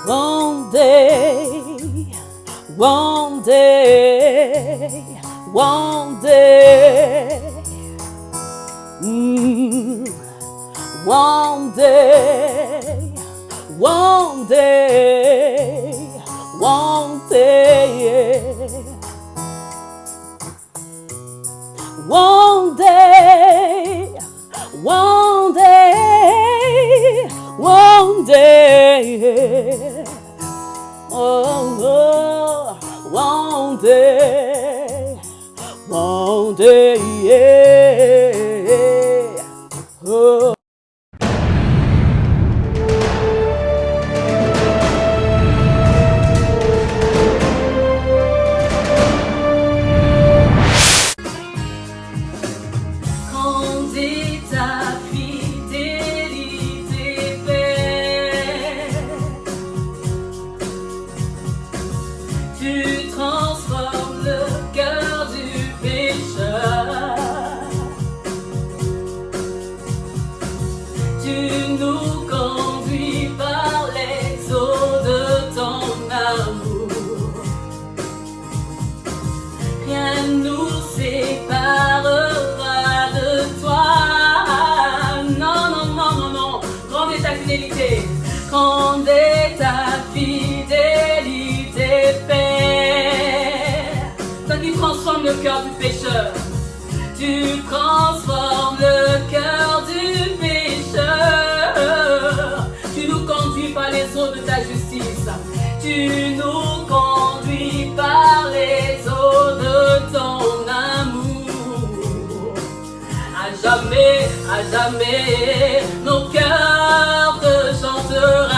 One day, one day, one day, one day, one day, one day, one day, one day, one day, oh, one day, one day, yeah. Oh. Grande est ta fidélité, Père. Toi qui transformes le cœur du pécheur. Tu transformes le cœur du pécheur. Tu nous conduis par les eaux de ta justice. Tu nous conduis par les eaux de ton amour. À jamais, nos cœurs te chanteront.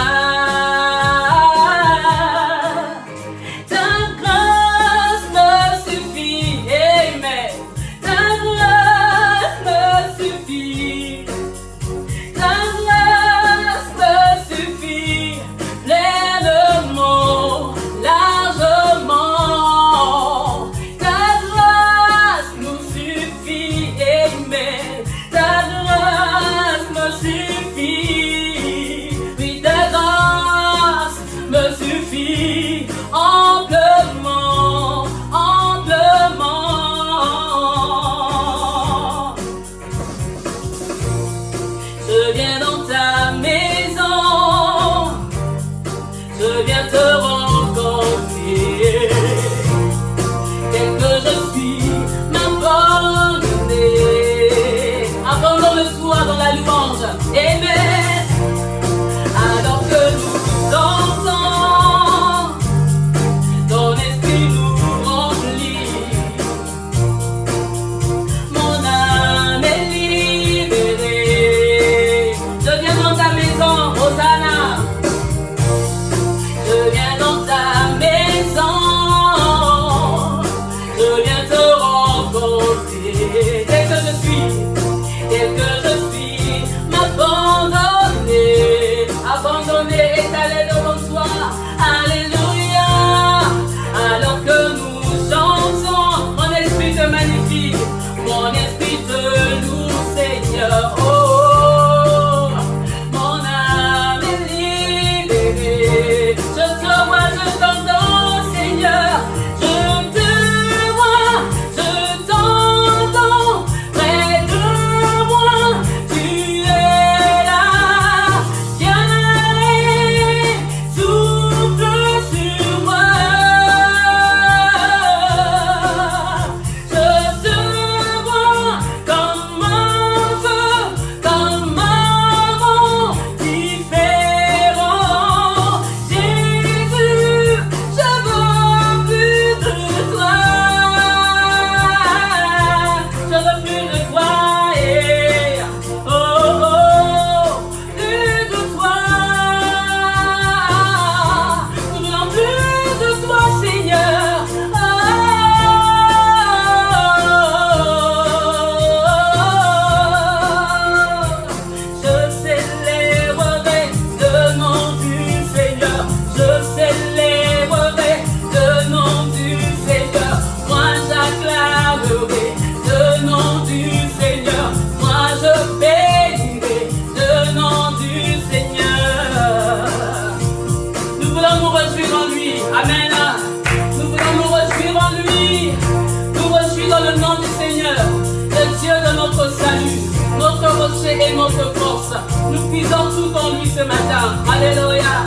est notre force. Nous puisons tout en lui ce matin. Alléluia.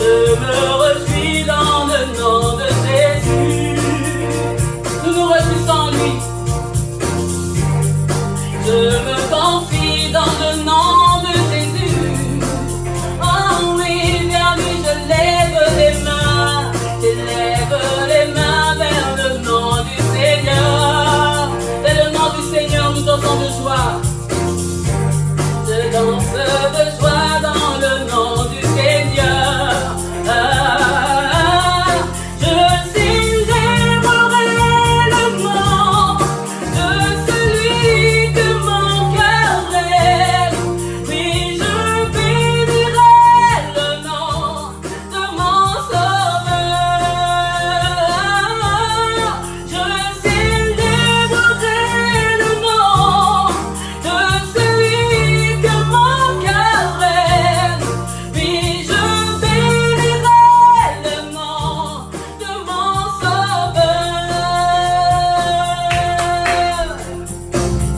Je me réjouis dans le nom de Jésus. Nous nous réjouissons en lui. Je me confie dans le nom de Jésus. Oh oui, vers lui je lève les mains. Je lève les mains vers le nom du Seigneur. Vers le nom du Seigneur, nous dansons de joie. Je danse de joie dans le nom du Seigneur. Je célébrerai le nom de celui que mon cœur rêve. Oui, je bénirai le nom de mon sauveur. Je célébrerai le nom de celui que mon cœur rêve. Oui, je bénirai le nom de mon sauveur.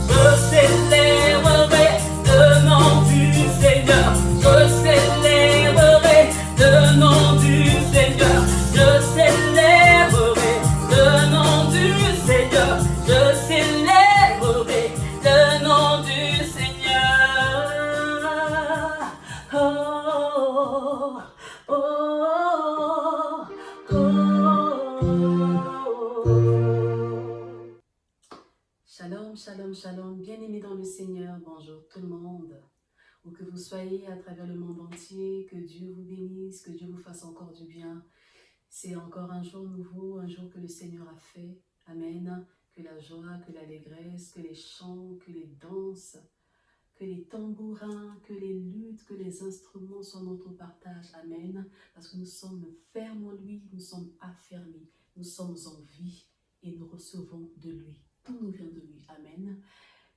Je célébrerai le nom du Seigneur. Je célébrerai le nom du Seigneur. Je célébrerai le nom du Seigneur. Je célébrerai le nom du Seigneur. Oh, oh, oh. Shalom, shalom, shalom, bien-aimés dans le Seigneur, bonjour tout le monde. Où que vous soyez à travers le monde entier, que Dieu vous bénisse, que Dieu vous fasse encore du bien. C'est encore un jour nouveau, un jour que le Seigneur a fait. Amen. Que la joie, que l'allégresse, que les chants, que les danses, que les tambourins, que les luttes, que les instruments soient notre partage. Amen. Parce que nous sommes fermes en lui, nous sommes affermis, nous sommes en vie et nous recevons de lui. Tout nous vient de lui. Amen.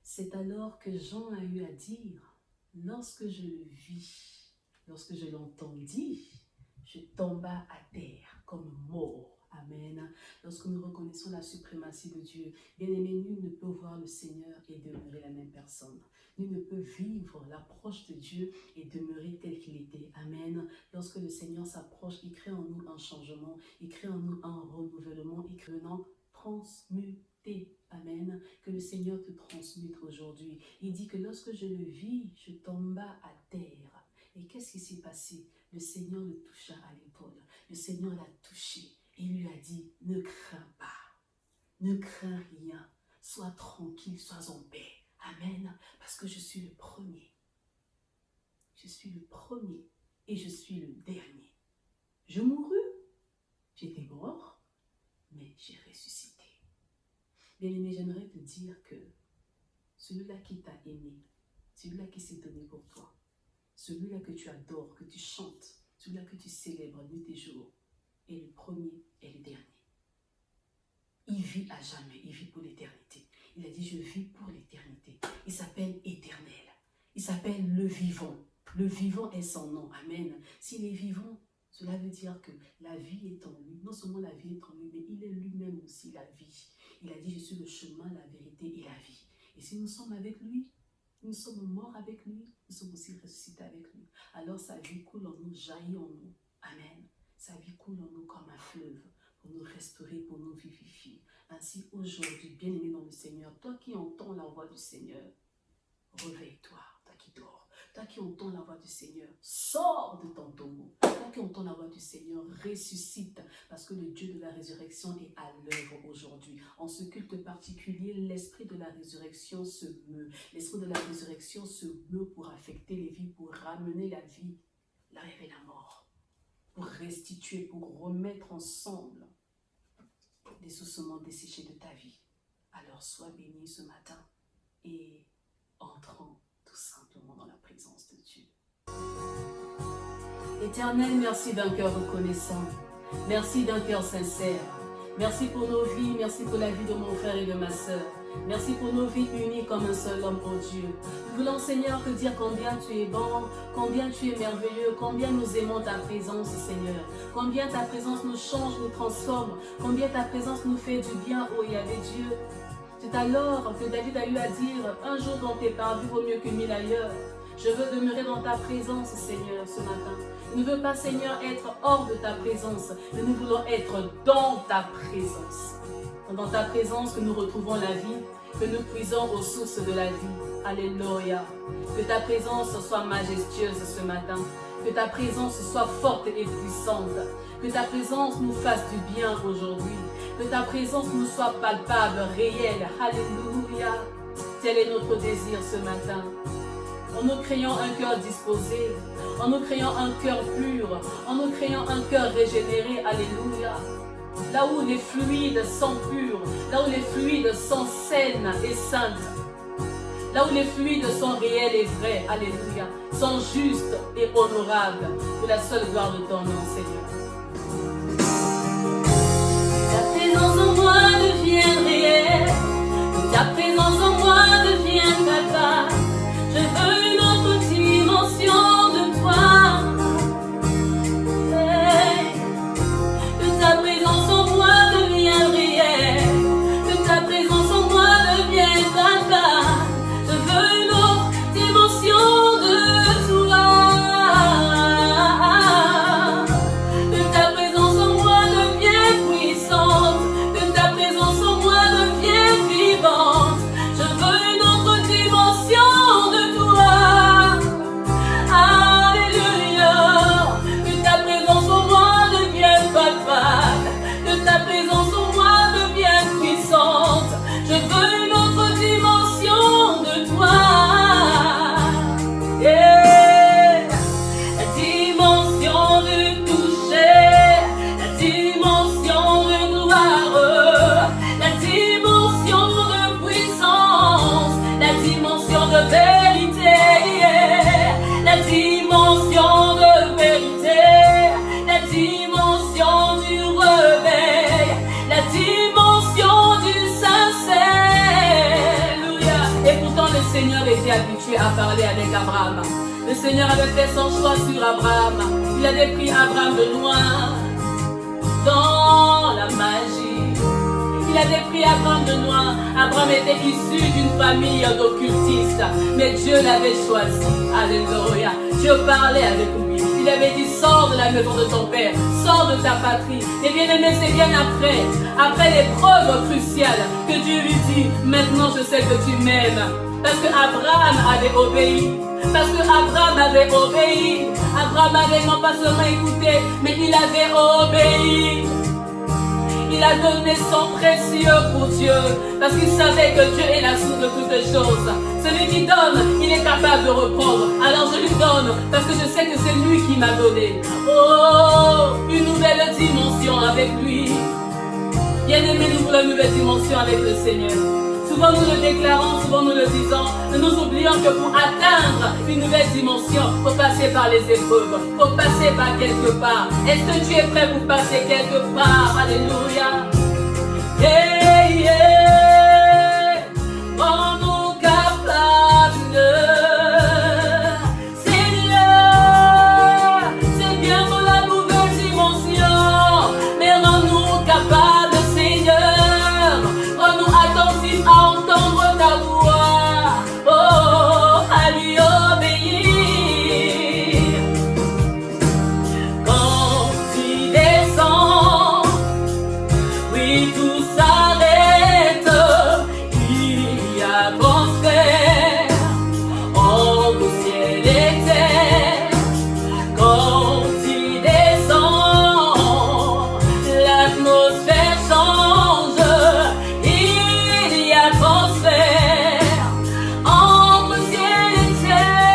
C'est alors que Jean a eu à dire, lorsque je le vis, lorsque je l'entendis, je tomba à terre comme mort. Amen. Lorsque nous reconnaissons la suprématie de Dieu, bien-aimé, nul ne peut voir le Seigneur et demeurer la même personne. Nul ne peut vivre l'approche de Dieu et demeurer tel qu'il était. Amen. Lorsque le Seigneur s'approche, il crée en nous un changement, il crée en nous un renouvellement, il crée en nous transmuter. Amen. Que le Seigneur te transmute aujourd'hui. Il dit que lorsque je le vis, je tomba à terre. Et qu'est-ce qui s'est passé? Le Seigneur le toucha à l'épaule. Le Seigneur l'a touché. Il lui a dit, ne crains pas, ne crains rien, sois tranquille, sois en paix. Amen, parce que je suis le premier. Je suis le premier et je suis le dernier. Je mourus, j'étais mort, mais j'ai ressuscité. Bien-aimé, j'aimerais te dire que celui-là qui t'a aimé, celui-là qui s'est donné pour toi, celui-là que tu adores, que tu chantes, celui-là que tu célèbres nuit et jour, est le premier et le dernier. Il vit à jamais, il vit pour l'éternité. Il a dit, je vis pour l'éternité. Il s'appelle éternel. Il s'appelle le vivant. Le vivant est son nom. Amen. S'il est vivant, cela veut dire que la vie est en lui. Non seulement la vie est en lui, mais il est lui-même aussi la vie. Il a dit, je suis le chemin, la vérité et la vie. Et si nous sommes avec lui, nous sommes morts avec lui, nous sommes aussi ressuscités avec lui. Alors sa vie coule en nous, jaillit en nous. Amen. Sa vie coule en nous comme un fleuve pour nous restaurer, pour nous vivifier. Ainsi aujourd'hui, bien-aimé dans le Seigneur, toi qui entends la voix du Seigneur, réveille-toi, toi qui dors. Toi qui entends la voix du Seigneur, sors de ton tombeau. Toi qui entends la voix du Seigneur, ressuscite. Parce que le Dieu de la résurrection est à l'œuvre aujourd'hui. En ce culte particulier, l'esprit de la résurrection se meut. L'esprit de la résurrection se meut pour affecter les vies, pour ramener la vie, la rêve et la mort. Pour restituer, pour remettre ensemble les ossements desséchés de ta vie. Alors sois béni ce matin et entrons tout simplement dans la présence de Dieu. Éternel, merci d'un cœur reconnaissant. Merci d'un cœur sincère. Merci pour nos vies, merci pour la vie de mon frère et de ma sœur. Merci pour nos vies unies comme un seul homme, oh Dieu. Nous voulons, Seigneur, te dire combien tu es bon, combien tu es merveilleux, combien nous aimons ta présence, Seigneur. Combien ta présence nous change, nous transforme, combien ta présence nous fait du bien, oh Yahvé Dieu. C'est alors que David a eu à dire, un jour dans tes parvis vaut mieux que 1000 ailleurs. Je veux demeurer dans ta présence, Seigneur, ce matin. Je ne veux pas, Seigneur, être hors de ta présence, mais nous voulons être dans ta présence. Dans ta présence que nous retrouvons la vie, que nous puisons aux sources de la vie. Alléluia. Que ta présence soit majestueuse ce matin. Que ta présence soit forte et puissante. Que ta présence nous fasse du bien aujourd'hui. Que ta présence nous soit palpable, réelle. Alléluia. Tel est notre désir ce matin. En nous créant un cœur disposé, en nous créant un cœur pur, en nous créant un cœur régénéré. Alléluia. Là où les fluides sont purs, là où les fluides sont saines et saintes, là où les fluides sont réels et vrais, alléluia, sont justes et honorables, pour la seule gloire de ton nom, Seigneur. Ta présence en moi devient réelle, ta présence en moi devient papa. Je veux une autre dimension de toi. Que ta présence en moi devienne réelle, que ta présence en moi devienne papa. Je veux une autre dimension de toi. Que ta présence en moi devienne puissante, que ta présence en moi devienne vivante. Je veux une autre dimension de toi. Alléluia. Que ta présence en moi devienne palpable, que ta présence en moi devienne puissante. Je veux une autre dimension de toi. Yeah. La dimension de toucher, la dimension de gloire, la dimension de puissance, la dimension de vérité, la dimension de vérité, la dimension du réveil, la dimension du sincère. Alléluia. Et pourtant le Seigneur était habitué à parler avec Abraham. Le Seigneur avait fait son choix sur Abraham. Il avait pris Abraham de loin dans la magie. Il avait pris Abraham de loin. Abraham était issu d'une famille d'occultistes, mais Dieu l'avait choisi. Alléluia. Dieu parlait avec lui. Il avait dit, sors de la maison de ton père, sors de ta patrie. Et bien aimé, c'est bien après l'épreuve cruciale, que Dieu lui dit, maintenant je sais que tu m'aimes. Parce que Abraham avait obéi. Parce que Abraham avait obéi. Abraham avait non pas seulement écouté, mais il avait obéi. Il a donné son précieux pour Dieu, parce qu'il savait que Dieu est la source de toutes choses. Celui qui donne, il est capable de reprendre. Alors je lui donne, parce que je sais que c'est lui qui m'a donné. Oh, une nouvelle dimension avec lui. Bien aimé, nous voulons une nouvelle dimension avec le Seigneur. Souvent nous le déclarons, souvent nous le disons, mais nous oublions que pour atteindre une nouvelle dimension, il faut passer par les épreuves, il faut passer par quelque part. Est-ce que tu es prêt pour passer quelque part? Alléluia. Yeah, yeah. Rends-nous capables, Seigneur. C'est bien pour la nouvelle dimension, mais rends-nous capables, Seigneur. Rends-nous attentifs à entendre ta voix, oh, à lui obéir. Quand tu descends, oui, tout s'arrête. Il y a transfert entre ciel et terre. Quand tu descends, l'atmosphère change. Il y a transfert entre ciel et terre.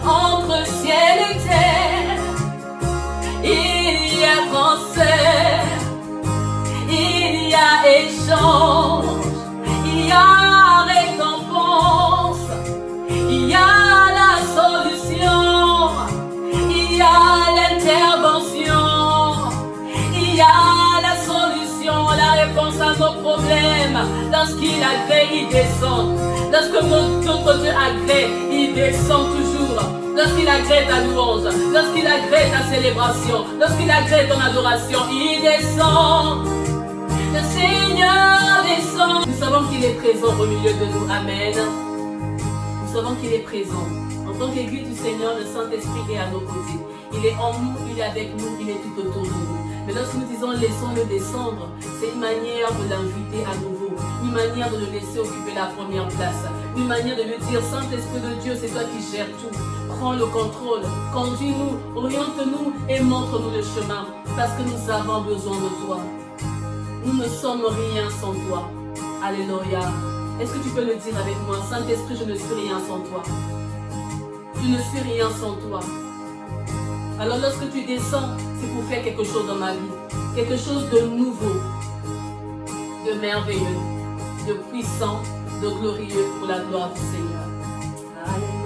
Entre ciel et terre, il y a transfert. Il y a échange, il y a récompense, il y a la solution, il y a l'intervention, il y a la solution, la réponse à nos problèmes. Lorsqu'il agrée, il descend. Lorsque notre Dieu agrée, il descend toujours. Lorsqu'il agrée ta louange, lorsqu'il agrée ta célébration, lorsqu'il agrée ton adoration, il descend. Le Seigneur descend. Nous savons qu'il est présent au milieu de nous. Amen. Nous savons qu'il est présent. En tant qu'Église du Seigneur, le Saint-Esprit est à nos côtés. Il est en nous, il est avec nous, il est tout autour de nous. Mais lorsque nous disons laissons-le descendre, c'est une manière de l'inviter à nouveau, une manière de le laisser occuper la première place, une manière de lui dire Saint-Esprit de Dieu, c'est toi qui gères tout. Prends le contrôle, conduis-nous, oriente-nous et montre-nous le chemin, parce que nous avons besoin de toi. Nous ne sommes rien sans toi. Alléluia. Est-ce que tu peux le dire avec moi? Saint-Esprit, je ne suis rien sans toi. Je ne suis rien sans toi. Alors lorsque tu descends, c'est pour faire quelque chose dans ma vie. Quelque chose de nouveau, de merveilleux, de puissant, de glorieux pour la gloire du Seigneur. Alléluia.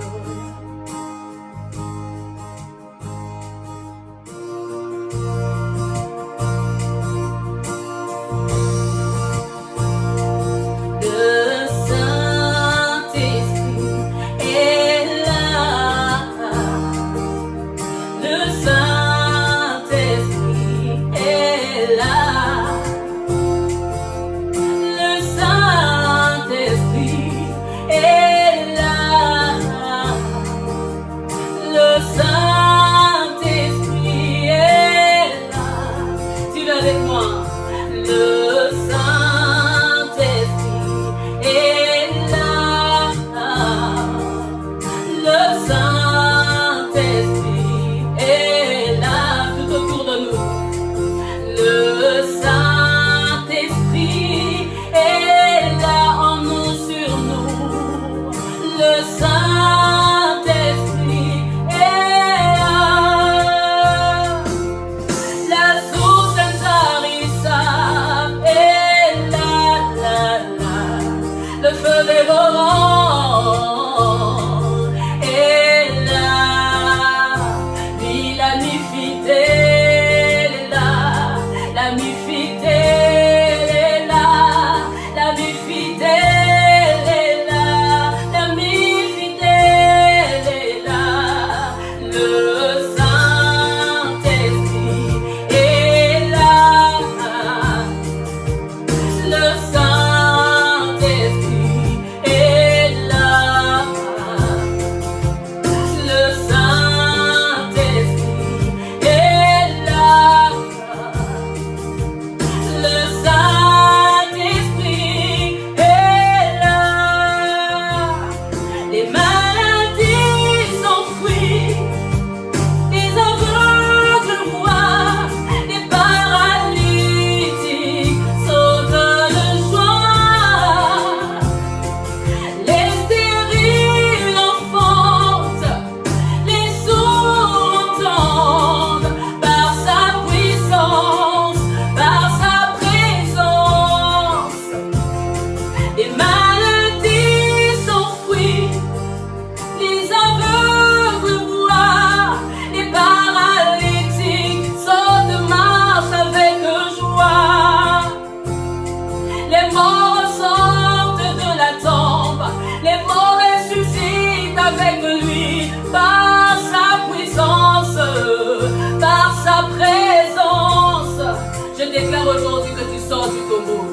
Aujourd'hui que tu sors du tombeau.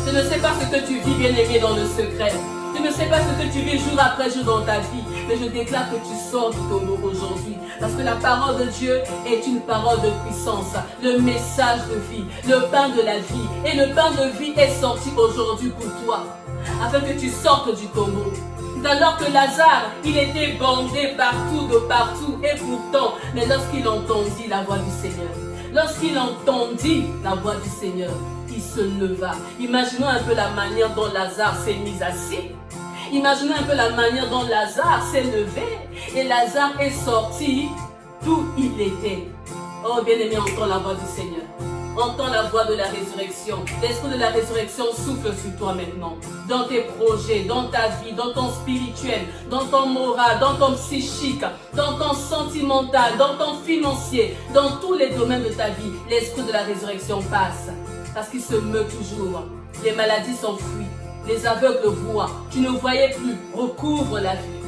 Je ne sais pas ce que tu vis, bien-aimé, dans le secret. Je ne sais pas ce que tu vis jour après jour dans ta vie. Mais je déclare que tu sors du tombeau aujourd'hui. Parce que la parole de Dieu est une parole de puissance. Le message de vie, le pain de la vie. Et le pain de vie est sorti aujourd'hui pour toi. Afin que tu sortes du tombeau. Alors que Lazare, il était bandé partout, de partout. Et pourtant, mais lorsqu'il entendit la voix du Seigneur, lorsqu'il entendit la voix du Seigneur, il se leva. Imaginons un peu la manière dont Lazare s'est mis assis. Imaginez un peu la manière dont Lazare s'est levé. Et Lazare est sorti d'où il était. Oh bien-aimé, entends la voix du Seigneur. Entends la voix de la résurrection. L'esprit de la résurrection souffle sur toi maintenant. Dans tes projets, dans ta vie, dans ton spirituel, dans ton moral, dans ton psychique, dans ton sentimental, dans ton financier, dans tous les domaines de ta vie, l'esprit de la résurrection passe. Parce qu'il se meut toujours. Les maladies s'enfuient. Les aveugles voient. Tu ne voyais plus. Recouvre la vue.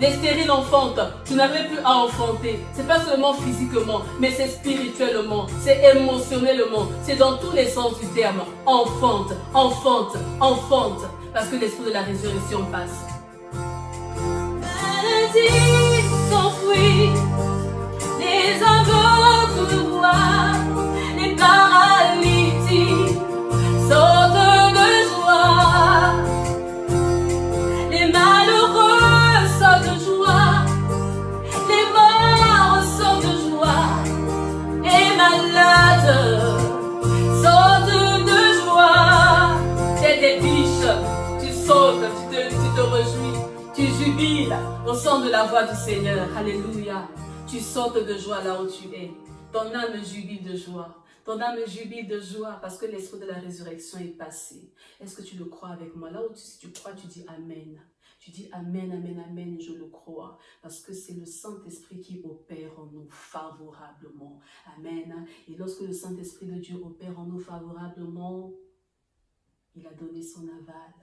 Les stériles enfantent, tu n'arrives plus à enfanter. C'est pas seulement physiquement, mais c'est spirituellement, c'est émotionnellement, c'est dans tous les sens du terme. Enfante, enfante, enfante, parce que l'esprit de la résurrection passe. Maladie s'enfuit, les aveugles voient, les paralytiques sautent de joie, les malheureux sautent de joie, les morts sautent de joie, et malades sautent de joie. C'est des biches, tu sautes, tu te réjouis, tu jubiles au son de la voix du Seigneur. Alléluia. Tu sautes de joie là où tu es. Ton âme jubile de joie. Ton âme jubile de joie parce que l'esprit de la résurrection est passé. Est-ce que tu le crois avec moi? Là où si tu crois, tu dis Amen. Tu dis Amen, Amen, Amen, je le crois. Parce que c'est le Saint-Esprit qui opère en nous favorablement. Amen. Et lorsque le Saint-Esprit de Dieu opère en nous favorablement, il a donné son aval.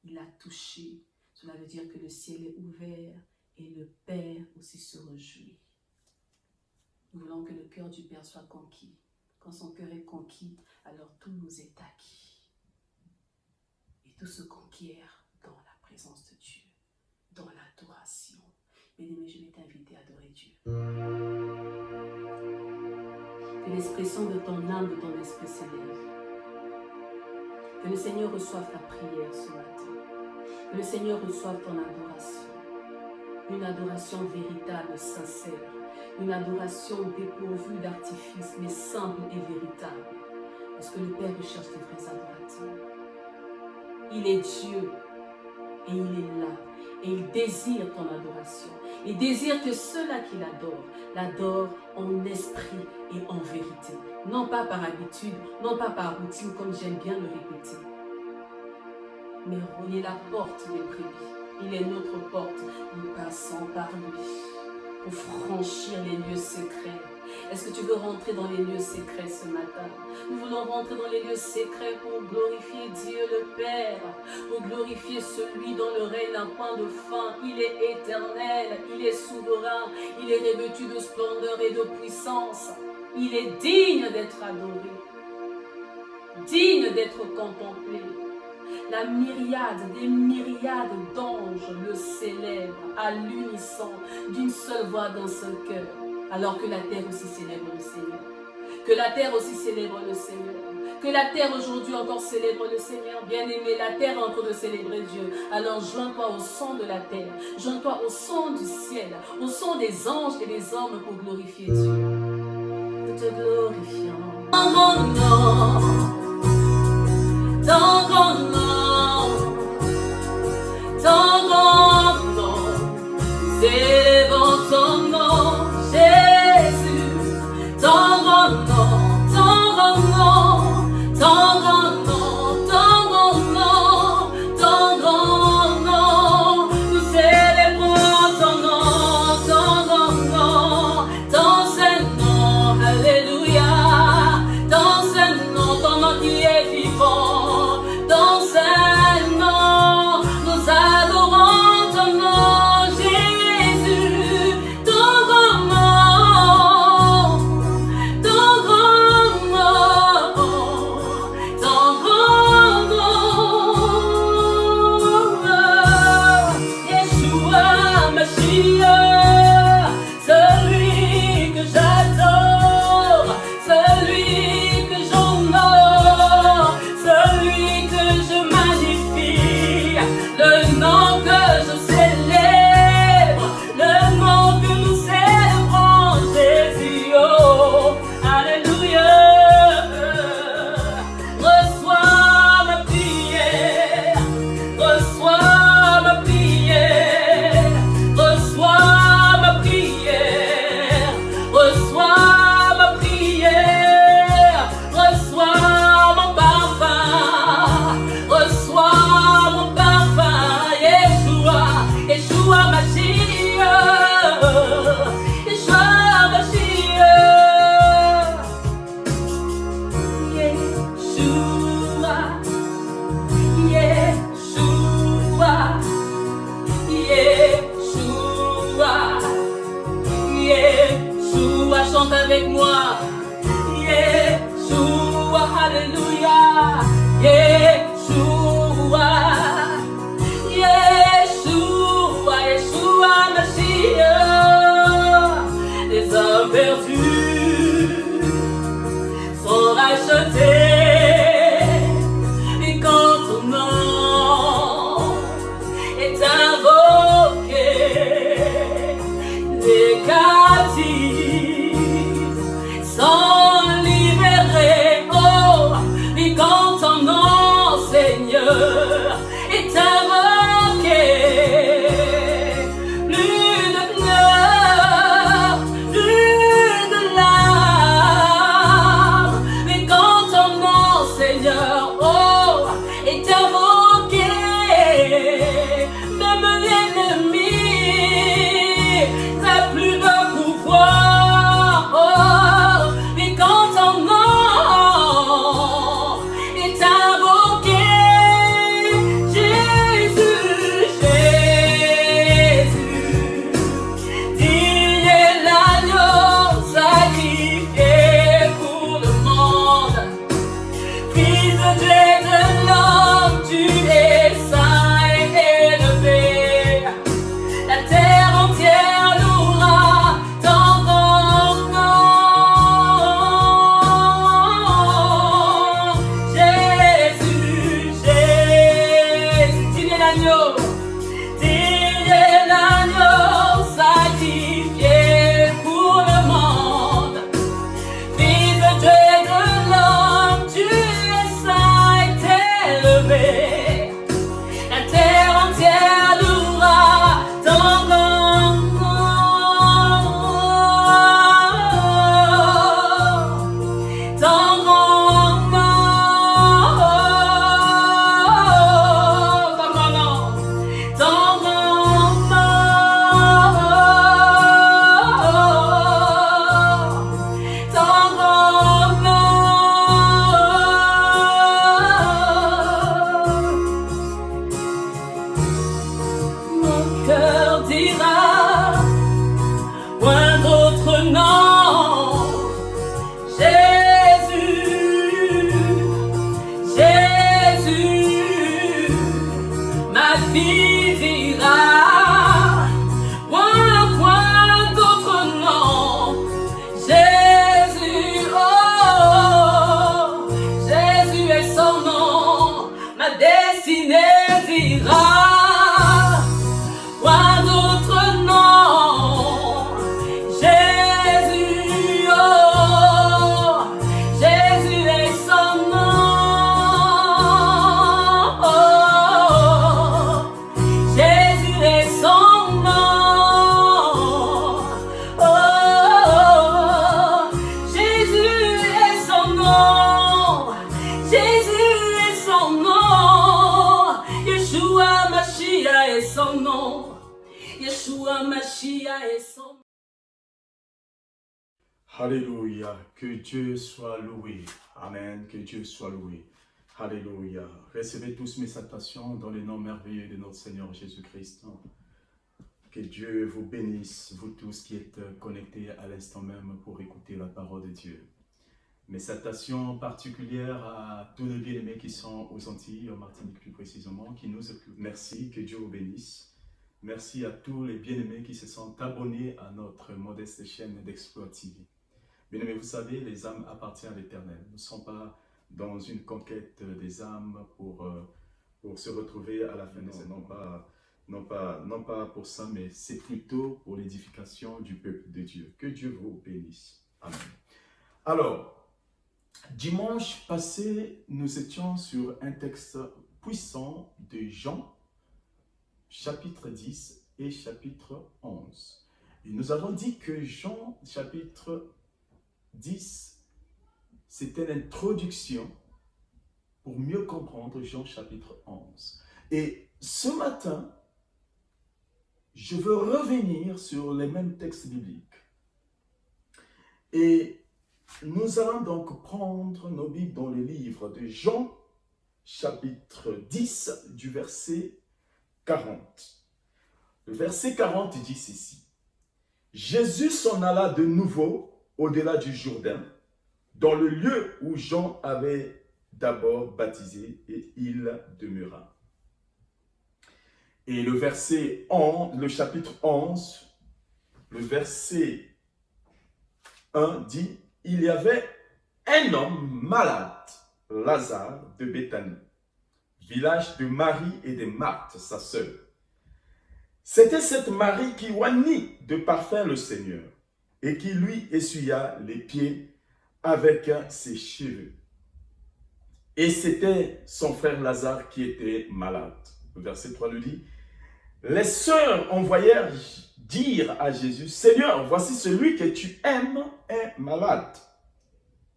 Il a touché. Cela veut dire que le ciel est ouvert et le Père aussi se réjouit. Nous voulons que le cœur du Père soit conquis. Quand son cœur est conquis, alors tout nous est acquis. Et tout se conquiert dans la présence de Dieu, dans l'adoration. Bien-aimé, je vais t'inviter à adorer Dieu. Que l'expression de ton âme, de ton esprit s'élève. Que le Seigneur reçoive ta prière ce matin. Que le Seigneur reçoive ton adoration. Une adoration véritable, sincère. Une adoration dépourvue d'artifice, mais simple et véritable. Parce que le Père recherche des vrais adorateurs. Il est Dieu et il est là. Et il désire ton adoration. Il désire que ceux-là qui l'adorent en esprit et en vérité. Non pas par habitude, non pas par routine, comme j'aime bien le répéter. Mais il est la porte des brebis. Il est notre porte. Nous passons par lui pour franchir les lieux secrets. Est-ce que tu veux rentrer dans les lieux secrets ce matin? Nous voulons rentrer dans les lieux secrets pour glorifier Dieu le Père, pour glorifier celui dont le règne n'a point de fin. Il est éternel, il est souverain, il est revêtu de splendeur et de puissance. Il est digne d'être adoré, digne d'être contemplé. La myriade, des myriades d'anges le célèbrent à l'unisson, d'une seule voix, d'un seul cœur, alors que la terre aussi célèbre le Seigneur. Que la terre aussi célèbre le Seigneur. Que la terre aujourd'hui encore célèbre le Seigneur. Bien-aimé, la terre est en train de célébrer Dieu. Alors joins-toi au son de la terre. Joins-toi au son du ciel, au son des anges et des hommes pour glorifier Dieu. Nous te glorifions. Ton grand nom, ton grand nom, ton grand nom, célébrons ton nom, Jésus, ton grand nom, ton grand nom, ton grand nom, ton grand nom, ton grand nom, nous célébrons ton nom, ton grand nom, ton saint nom, alléluia, ton saint nom, ton nom qui est vivant, ton saint nom, nous adorons ton nom, Jésus. chante avec moi. Yeshua, Alléluia. Yeshua, Yeshua, Yeshua, Mashiach. Les hommes perdus sont rachetés. Et quand ton nom est invoqué, les captifs sont libérés. Oh, et quand ton nom, Seigneur, est invoqué, plus de pleurs, plus de larmes. Mais quand ton nom, Seigneur, oh, est invoqué, même l'ennemi n'a plus de pouvoir. Oh, mais quand ton nom est invoqué, Jésus, Jésus, digne est l'agneau sacrifié pour le monde. Fils de Dieu et de l'homme, tu es saint et élevé. La terre entière louera ton grand nom. Jésus, Jésus, digne est l'agneau, sacrifié pour le monde. Fils de Dieu et de l'homme, tu es saint et élevé. La terre entière louera ton grand nom. Ton grand nom. Ton grand nom. Ton grand nom. Ton grand nom. Mon cœur dira, point d'autre nom. Jésus, Jésus, ma vie dira, point d'autre nom. Jésus, oh, Jésus est son nom. Ma destinée dira, point d'autre nom. Jésus, oh, Jésus est son nom. Oh, Jésus est son nom. Oh, Jésus est son nom. Jésus est son nom. Yeshua Mashiach est son nom. Yeshua Mashiach est son nom. Alléluia, que Dieu soit loué. Amen, que Dieu soit loué. Alléluia. Recevez tous mes salutations dans le nom merveilleux de notre Seigneur Jésus-Christ. Que Dieu vous bénisse, vous tous qui êtes connectés à l'instant même pour écouter la parole de Dieu. Mes salutations particulières à tous les bien-aimés qui sont aux Antilles, en Martinique plus précisément, qui nous écoutent. Merci, que Dieu vous bénisse. Merci à tous les bien-aimés qui se sont abonnés à notre modeste chaîne d'Exploit TV. Bien-aimés, vous savez, les âmes appartiennent à l'Éternel. Nous ne sommes pas dans une conquête des âmes pour se retrouver à la fin. Non pas pour ça, mais c'est plutôt pour l'édification du peuple de Dieu. Que Dieu vous bénisse. Amen. Alors, dimanche passé, nous étions sur un texte puissant de Jean, chapitre 10 et chapitre 11. Et nous avons dit que Jean, chapitre 10, c'était l'introduction pour mieux comprendre Jean, chapitre 11. Et ce matin, je veux revenir sur les mêmes textes bibliques. Et nous allons donc prendre nos Bibles dans le livre de Jean, chapitre 10, du verset 40. Le verset 40 dit ceci. Jésus s'en alla de nouveau au-delà du Jourdain, dans le lieu où Jean avait d'abord baptisé, et il demeura. Et le verset 11, le chapitre 11, le verset 1 dit, « Il y avait un homme malade, Lazare de Béthanie, village de Marie et de Marthe, sa sœur. C'était cette Marie qui oignit de parfum le Seigneur et qui lui essuya les pieds avec ses cheveux. Et c'était son frère Lazare qui était malade. » Le verset 3 le dit. Les sœurs envoyèrent dire à Jésus, « Seigneur, voici celui que tu aimes est malade. »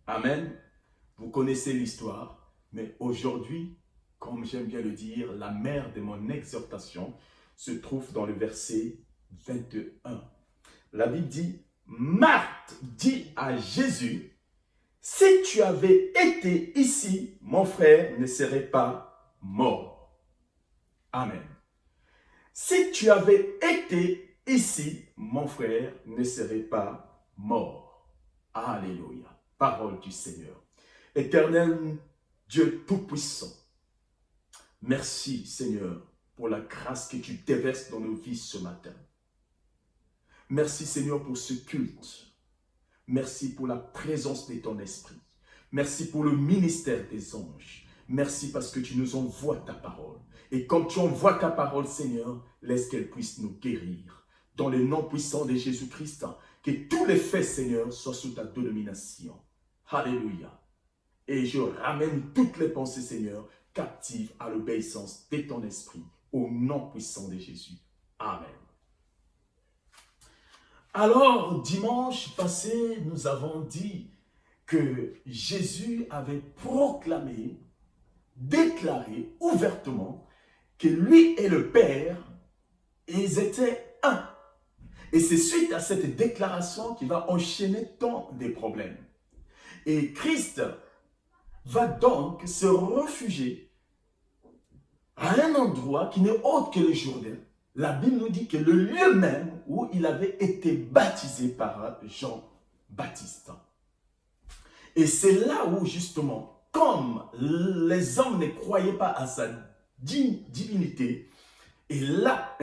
Amen. Vous connaissez l'histoire, mais aujourd'hui, comme j'aime bien le dire, la mère de mon exhortation se trouve dans le verset 21. La Bible dit, « Marthe dit à Jésus, « Si tu avais été ici, mon frère ne serait pas mort. » Amen. Si tu avais été ici, mon frère ne serait pas mort. Alléluia. Parole du Seigneur. Éternel Dieu Tout-Puissant, merci Seigneur pour la grâce que tu déverses dans nos vies ce matin. Merci Seigneur pour ce culte. Merci pour la présence de ton esprit. Merci pour le ministère des anges. Merci parce que tu nous envoies ta parole. Et comme tu envoies ta parole, Seigneur, laisse qu'elle puisse nous guérir. Dans le nom puissant de Jésus-Christ, que tous les faits, Seigneur, soient sous ta domination. Alléluia. Et je ramène toutes les pensées, Seigneur, captives à l'obéissance de ton esprit. Au nom puissant de Jésus. Amen. Alors, dimanche passé, nous avons dit que Jésus avait proclamé, déclaré ouvertement que lui et le Père, ils étaient un. Et c'est suite à cette déclaration qu'il va enchaîner tant de problèmes. Et Christ va donc se réfugier à un endroit qui n'est autre que le Jourdain. La Bible nous dit que le lieu même où il avait été baptisé par Jean-Baptiste. Et c'est là où justement, comme les hommes ne croyaient pas à sa divinité, et là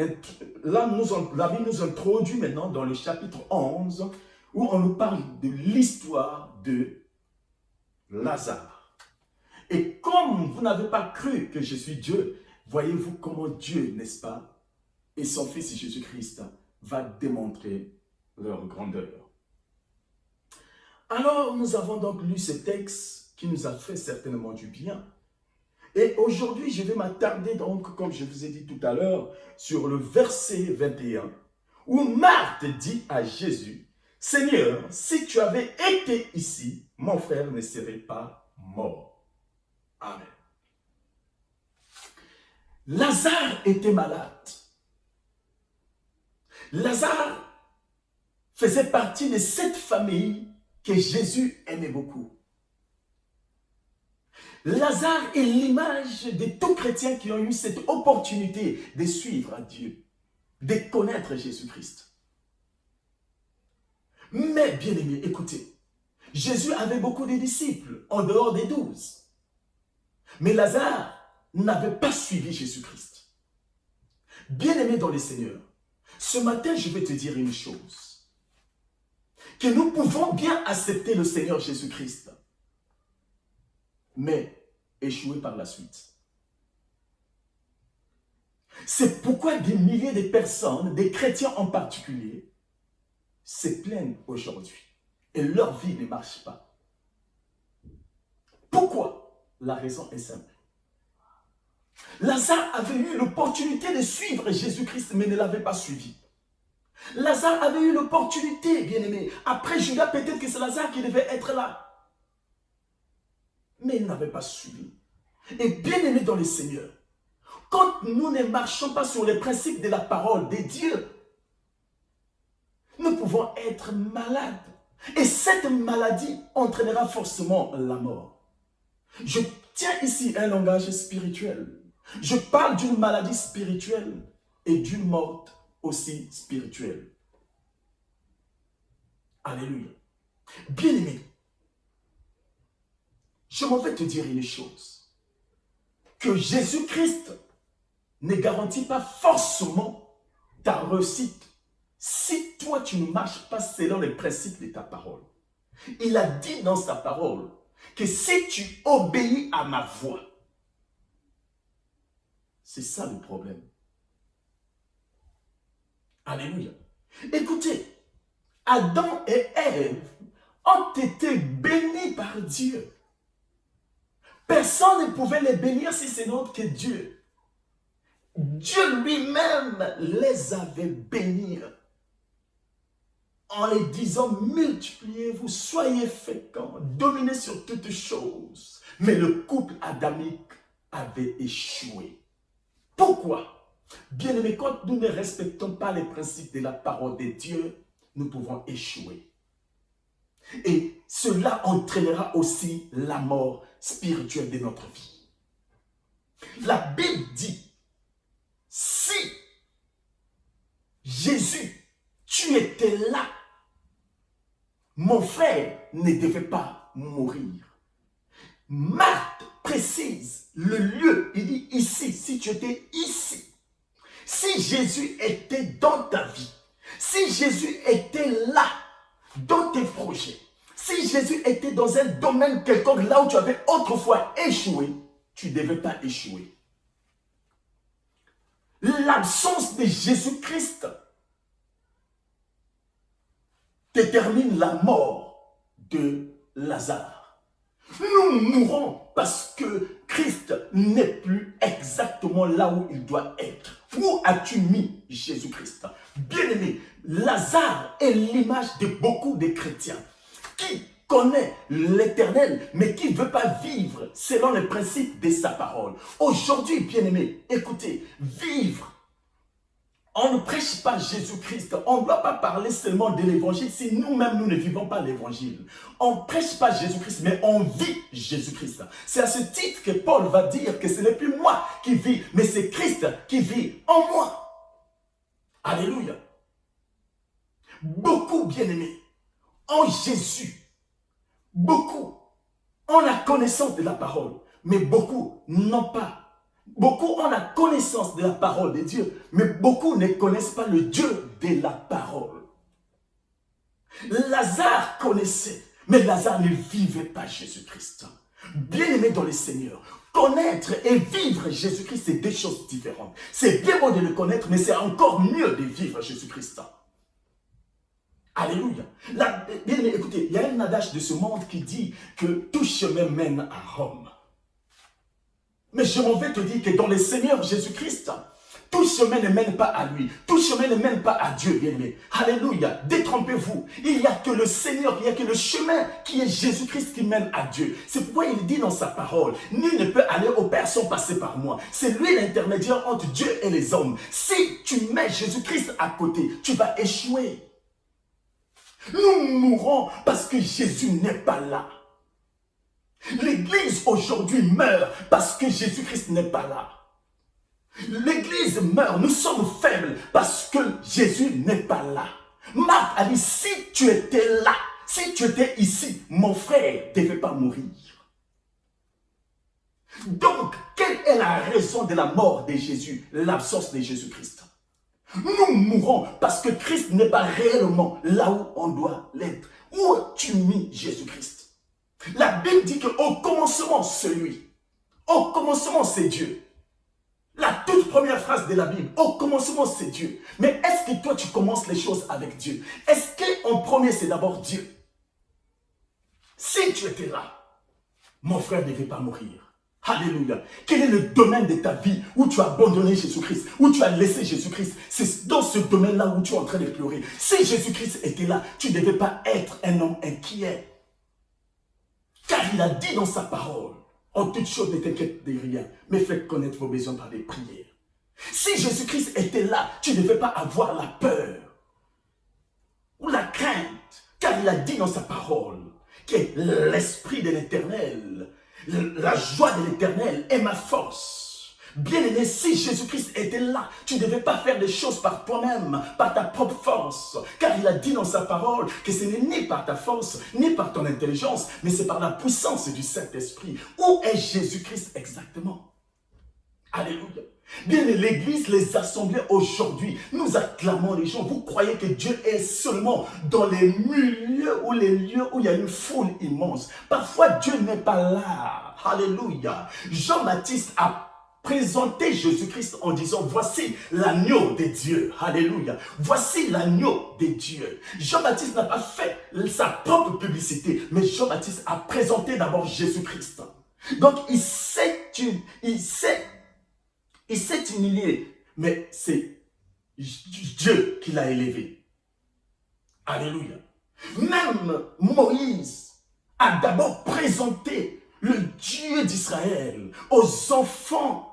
la Bible nous introduit maintenant dans le chapitre 11, où on nous parle de l'histoire de Lazare. Et comme vous n'avez pas cru que je suis Dieu, voyez-vous comment Dieu, n'est-ce pas, et son Fils Jésus-Christ va démontrer leur grandeur. Alors, nous avons donc lu ce texte qui nous a fait certainement du bien. Et aujourd'hui, je vais m'attarder donc, comme je vous ai dit tout à l'heure, sur le verset 21, où Marthe dit à Jésus, « Seigneur, si tu avais été ici, mon frère ne serait pas mort. » Amen. Lazare était malade. Lazare faisait partie de cette famille que Jésus aimait beaucoup. Lazare est l'image de tous chrétiens qui ont eu cette opportunité de suivre Dieu, de connaître Jésus-Christ. Mais bien aimé, écoutez, Jésus avait beaucoup de disciples en dehors des 12. Mais Lazare n'avait pas suivi Jésus-Christ. Bien aimé dans le Seigneur, ce matin, je vais te dire une chose. Que nous pouvons bien accepter le Seigneur Jésus-Christ, mais échouer par la suite. C'est pourquoi des milliers de personnes, des chrétiens en particulier, se plaignent aujourd'hui. Et leur vie ne marche pas. Pourquoi? La raison est simple. Lazare avait eu l'opportunité de suivre Jésus-Christ, mais ne l'avait pas suivi. Lazare avait eu l'opportunité, bien aimé. Après Judas, peut-être que c'est Lazare qui devait être là. Mais il n'avait pas suivi. Et bien aimé dans le Seigneur, quand nous ne marchons pas sur les principes de la parole de Dieu, nous pouvons être malades. Et cette maladie entraînera forcément la mort. Je tiens ici un langage spirituel. Je parle d'une maladie spirituelle et d'une mort aussi spirituelle. Alléluia. Bien-aimé, je m'en vais te dire une chose. Que Jésus-Christ ne garantit pas forcément ta réussite si toi tu ne marches pas selon les principes de ta parole. Il a dit dans sa parole que si tu obéis à ma voix, c'est ça le problème. Alléluia. Écoutez, Adam et Ève ont été bénis par Dieu. Personne ne pouvait les bénir si c'est autre que Dieu. Dieu lui-même les avait bénis en les disant, multipliez-vous, soyez féconds, dominez sur toutes choses. Mais le couple adamique avait échoué. Pourquoi? Bien-aimés, quand nous ne respectons pas les principes de la parole de Dieu, nous pouvons échouer. Et cela entraînera aussi la mort spirituelle de notre vie. La Bible dit, si Jésus, tu étais là, mon frère ne devait pas mourir. Marthe précise le lieu, il dit ici, si tu étais ici. Si Jésus était dans ta vie, si Jésus était là, dans tes projets, si Jésus était dans un domaine quelconque, là où tu avais autrefois échoué, tu ne devais pas échouer. L'absence de Jésus-Christ détermine la mort de Lazare. Nous mourons parce que Christ n'est plus exactement là où il doit être. Où as-tu mis Jésus-Christ? Bien-aimé, Lazare est l'image de beaucoup de chrétiens qui connaissent l'Éternel, mais qui ne veut pas vivre selon les principes de sa parole. Aujourd'hui, bien-aimé, écoutez, vivre. On ne prêche pas Jésus-Christ. On ne doit pas parler seulement de l'évangile si nous-mêmes nous ne vivons pas l'évangile. On ne prêche pas Jésus-Christ, mais on vit Jésus-Christ. C'est à ce titre que Paul va dire que ce n'est plus moi qui vis, mais c'est Christ qui vit en moi. Alléluia. Beaucoup, bien-aimés, ont Jésus. Beaucoup ont la connaissance de la parole, mais beaucoup n'ont pas. Beaucoup ont la connaissance de la parole de Dieu, mais beaucoup ne connaissent pas le Dieu de la parole. Lazare connaissait, mais Lazare ne vivait pas Jésus-Christ. Bien-aimé dans le Seigneur, connaître et vivre Jésus-Christ, c'est deux choses différentes. C'est bien beau de le connaître, mais c'est encore mieux de vivre Jésus-Christ. Alléluia. Bien-aimé, écoutez, il y a un adage de ce monde qui dit que tout chemin mène à Rome. Mais je m'en vais te dire que dans le Seigneur Jésus-Christ, tout chemin ne mène pas à lui. Tout chemin ne mène pas à Dieu, bien-aimé. Alléluia. Détrompez-vous. Il n'y a que le Seigneur, il n'y a que le chemin qui est Jésus-Christ qui mène à Dieu. C'est pourquoi il dit dans sa parole, nul ne peut aller au Père sans passer par moi. C'est lui l'intermédiaire entre Dieu et les hommes. Si tu mets Jésus-Christ à côté, tu vas échouer. Nous mourrons parce que Jésus n'est pas là. L'église aujourd'hui meurt parce que Jésus-Christ n'est pas là. L'église meurt, nous sommes faibles parce que Jésus n'est pas là. Marc a dit, si tu étais là, si tu étais ici, mon frère ne devait pas mourir. Donc, quelle est la raison de la mort de Jésus? L'absence de Jésus-Christ. Nous mourons parce que Christ n'est pas réellement là où on doit l'être. Où as-tu mis Jésus-Christ? La Bible dit qu'au commencement, c'est lui. Au commencement, c'est Dieu. La toute première phrase de la Bible, au commencement, c'est Dieu. Mais est-ce que toi, tu commences les choses avec Dieu? Est-ce qu'en premier, c'est d'abord Dieu? Si tu étais là, mon frère ne devait pas mourir. Alléluia. Quel est le domaine de ta vie où tu as abandonné Jésus-Christ, où tu as laissé Jésus-Christ? C'est dans ce domaine-là où tu es en train de pleurer. Si Jésus-Christ était là, tu ne devais pas être un homme inquiet. Car il a dit dans sa parole, en toute chose ne t'inquiète de rien, mais faites connaître vos besoins par des prières. Si Jésus-Christ était là, tu ne devais pas avoir la peur ou la crainte, car il a dit dans sa parole que l'Esprit de l'Éternel, la joie de l'Éternel est ma force. Bien-aimé, si Jésus-Christ était là, tu ne devais pas faire des choses par toi-même, par ta propre force. Car il a dit dans sa parole que ce n'est ni par ta force, ni par ton intelligence, mais c'est par la puissance du Saint-Esprit. Où est Jésus-Christ exactement? Alléluia. Bien, l'église, les assemblées aujourd'hui, nous acclamons les gens. Vous croyez que Dieu est seulement dans les milieux où il y a une foule immense. Parfois, Dieu n'est pas là. Alléluia. Jean-Baptiste a présenté Jésus-Christ en disant, voici l'agneau de Dieu. Alléluia. Voici l'agneau de Dieu. Jean-Baptiste n'a pas fait sa propre publicité, mais Jean-Baptiste a présenté d'abord Jésus-Christ. Donc, il s'est humilié, mais c'est Dieu qui l'a élevé. Alléluia. Même Moïse a d'abord présenté le Dieu d'Israël aux enfants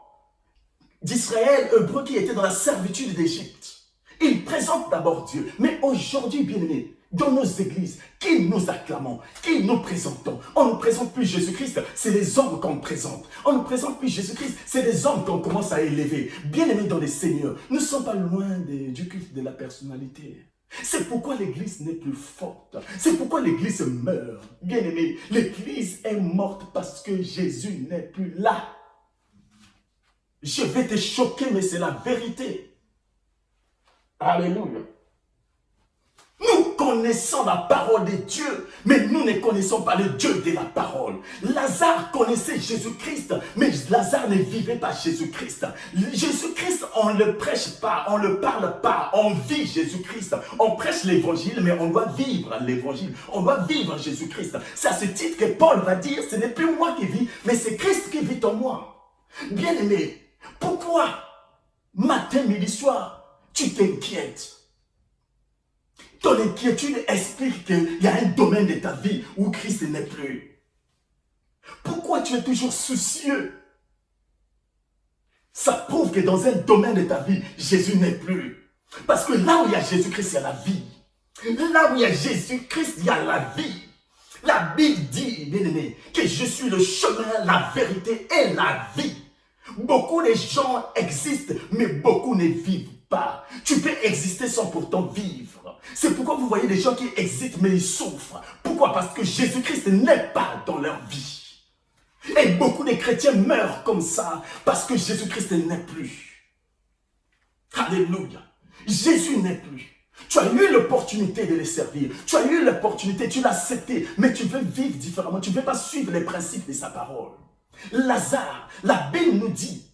d'Israël hébreux qui étaient dans la servitude d'Égypte. Il présente d'abord Dieu. Mais aujourd'hui, bien-aimés, dans nos églises, qui nous acclamons, qui nous présentons? On ne présente plus Jésus-Christ, c'est les hommes qu'on présente. On ne présente plus Jésus-Christ, c'est les hommes qu'on commence à élever. Bien-aimés dans les seigneurs, nous ne sommes pas loin du culte de la personnalité. C'est pourquoi l'église n'est plus forte. C'est pourquoi l'église meurt. Bien-aimés, l'église est morte parce que Jésus n'est plus là. Je vais te choquer, mais c'est la vérité. Alléluia. Nous connaissons la parole de Dieu, mais nous ne connaissons pas le Dieu de la parole. Lazare connaissait Jésus-Christ, mais Lazare ne vivait pas Jésus-Christ. Jésus-Christ, on ne le prêche pas, on ne le parle pas, on vit Jésus-Christ. On prêche l'évangile, mais on doit vivre l'évangile. On doit vivre Jésus-Christ. C'est à ce titre que Paul va dire, ce n'est plus moi qui vis, mais c'est Christ qui vit en moi. Bien-aimé, pourquoi matin, midi, soir, tu t'inquiètes? Ton inquiétude explique qu'il y a un domaine de ta vie où Christ n'est plus. Pourquoi tu es toujours soucieux? Ça prouve que dans un domaine de ta vie, Jésus n'est plus. Parce que là où il y a Jésus-Christ, il y a la vie. Là où il y a Jésus-Christ, il y a la vie. La Bible dit, bien-aimé, que je suis le chemin, la vérité et la vie. Beaucoup de gens existent, mais beaucoup ne vivent pas. Tu peux exister sans pourtant vivre. C'est pourquoi vous voyez des gens qui existent, mais ils souffrent. Pourquoi? Parce que Jésus-Christ n'est pas dans leur vie. Et beaucoup de chrétiens meurent comme ça, parce que Jésus-Christ n'est plus. Alléluia. Jésus n'est plus. Tu as eu l'opportunité de les servir. Tu as eu l'opportunité, tu l'as accepté, mais tu veux vivre différemment. Tu ne veux pas suivre les principes de sa parole. Lazare, la Bible nous dit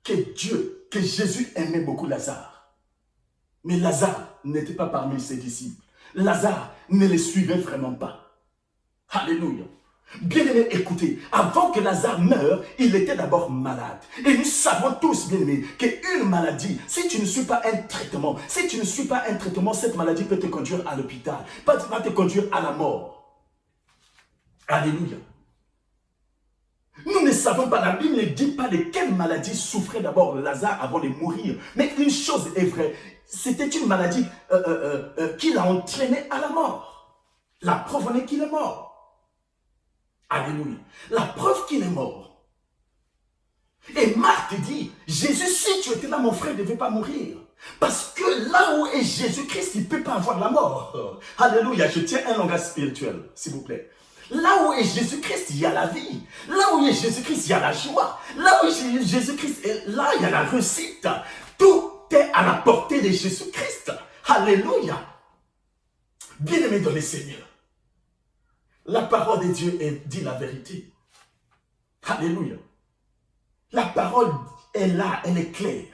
que Jésus aimait beaucoup Lazare. Mais Lazare n'était pas parmi ses disciples. Lazare ne les suivait vraiment pas. Alléluia. Bien-aimés, écoutez, avant que Lazare meure, il était d'abord malade. Et nous savons tous, bien-aimés, qu'une maladie, si tu ne suis pas un traitement, cette maladie peut te conduire à l'hôpital, va te conduire à la mort. Alléluia. Nous ne savons pas, la Bible ne dit pas de quelle maladie souffrait d'abord Lazare avant de mourir. Mais une chose est vraie, c'était une maladie qui l'a entraîné à la mort. La preuve en est qu'il est mort. Alléluia. La preuve qu'il est mort. Et Marc dit, Jésus, si tu étais là, mon frère ne devait pas mourir. Parce que là où est Jésus-Christ, il ne peut pas avoir la mort. Alléluia, je tiens un langage spirituel, s'il vous plaît. Là où est Jésus-Christ, il y a la vie. Là où est Jésus-Christ, il y a la joie. Là où est Jésus-Christ, là, il y a la réussite. Tout est à la portée de Jésus-Christ. Alléluia. Bien-aimé dans les seigneurs, la parole de Dieu dit la vérité. Alléluia. La parole est là, elle est claire.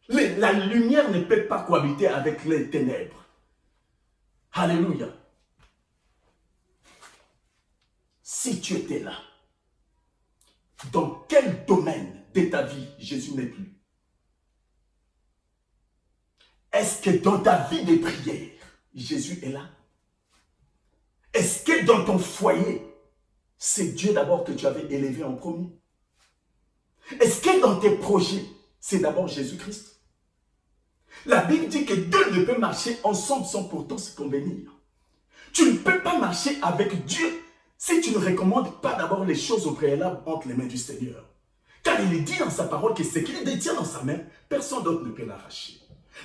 La lumière ne peut pas cohabiter avec les ténèbres. Alléluia. Si tu étais là, dans quel domaine de ta vie Jésus n'est plus? Est-ce que dans ta vie de prière, Jésus est là? Est-ce que dans ton foyer, c'est Dieu d'abord que tu avais élevé en premier? Est-ce que dans tes projets, c'est d'abord Jésus-Christ? La Bible dit que deux ne peuvent marcher ensemble sans pourtant se convenir. Tu ne peux pas marcher avec Dieu si tu ne recommandes pas d'abord les choses au préalable entre les mains du Seigneur. Car il est dit dans sa parole que ce qu'il détient dans sa main, personne d'autre ne peut l'arracher.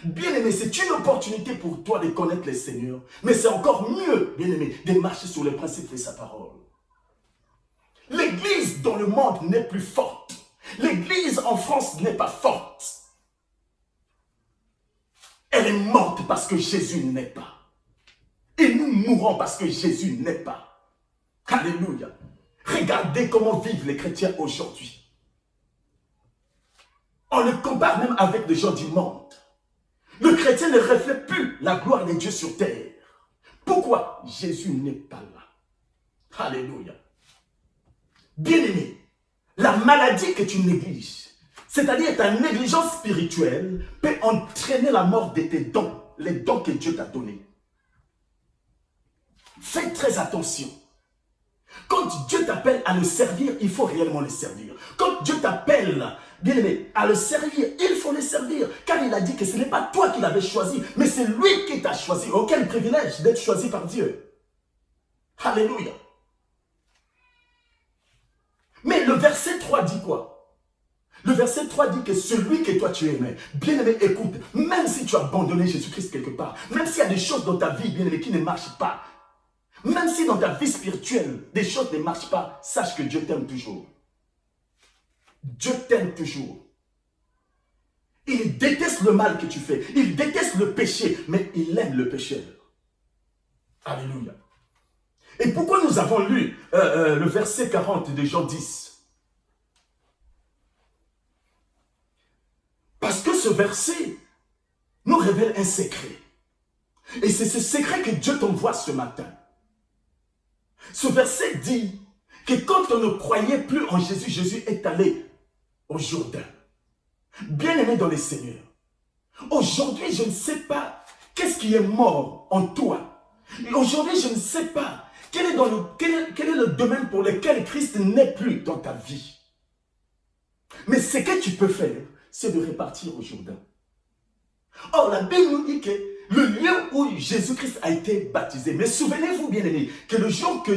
Bien-aimé, c'est une opportunité pour toi de connaître le Seigneur, mais c'est encore mieux, bien-aimé, de marcher sur les principes de sa parole. L'église dans le monde n'est plus forte. L'église en France n'est pas forte. Elle est morte parce que Jésus n'est pas. Et nous mourons parce que Jésus n'est pas. Alléluia. Regardez comment vivent les chrétiens aujourd'hui. On le compare même avec les gens du monde. Le chrétien ne reflète plus la gloire de Dieu sur terre. Pourquoi? Jésus n'est pas là. Alléluia. Bien-aimé, la maladie que tu négliges, c'est-à-dire ta négligence spirituelle, peut entraîner la mort de tes dons, les dons que Dieu t'a donnés. Fais très attention. Quand Dieu t'appelle à le servir, il faut réellement le servir. Quand Dieu t'appelle, bien-aimé, à le servir, il faut le servir. Car il a dit que ce n'est pas toi qui l'avais choisi, mais c'est lui qui t'a choisi. Oh, quel privilège d'être choisi par Dieu. Alléluia. Mais le verset 3 dit quoi? Le verset 3 dit que celui que toi tu aimais, bien-aimé, écoute, même si tu as abandonné Jésus-Christ quelque part, même s'il y a des choses dans ta vie, bien-aimé, qui ne marchent pas, même si dans ta vie spirituelle, des choses ne marchent pas, sache que Dieu t'aime toujours. Dieu t'aime toujours. Il déteste le mal que tu fais, il déteste le péché, mais il aime le pécheur. Alléluia. Et pourquoi nous avons lu le verset 40 de Jean 10? Parce que ce verset nous révèle un secret. Et c'est ce secret que Dieu t'envoie ce matin. Ce verset dit que quand on ne croyait plus en Jésus, Jésus est allé au Jourdain. Bien-aimé dans le Seigneur, aujourd'hui je ne sais pas qu'est-ce qui est mort en toi. Et aujourd'hui je ne sais pas quel est le domaine pour lequel Christ n'est plus dans ta vie. Mais ce que tu peux faire, c'est de repartir au Jourdain. Or, la Bible nous dit que le lieu où Jésus-Christ a été baptisé, mais souvenez-vous bien aimés, que le jour que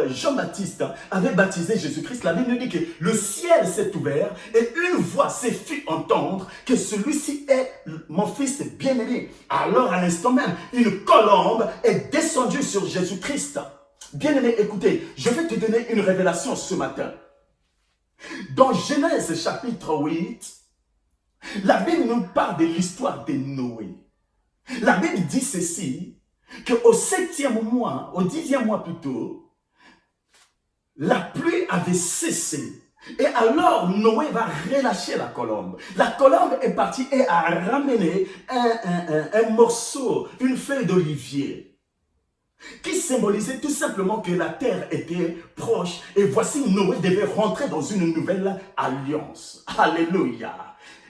Jean-Baptiste avait baptisé Jésus-Christ, la Bible nous dit que le ciel s'est ouvert et une voix s'est fait entendre que celui-ci est mon fils bien-aimé. Alors, à l'instant même, une colombe est descendue sur Jésus-Christ. Bien-aimé, écoutez, je vais te donner une révélation ce matin. Dans Genèse chapitre 8, la Bible nous parle de l'histoire de Noé. La Bible dit ceci, qu'au 7e mois, au 10e mois plutôt, la pluie avait cessé. Et alors Noé va relâcher la colombe. La colombe est partie et a ramené un morceau, une feuille d'olivier, qui symbolisait tout simplement que la terre était proche. Et voici Noé devait rentrer dans une nouvelle alliance. Alléluia.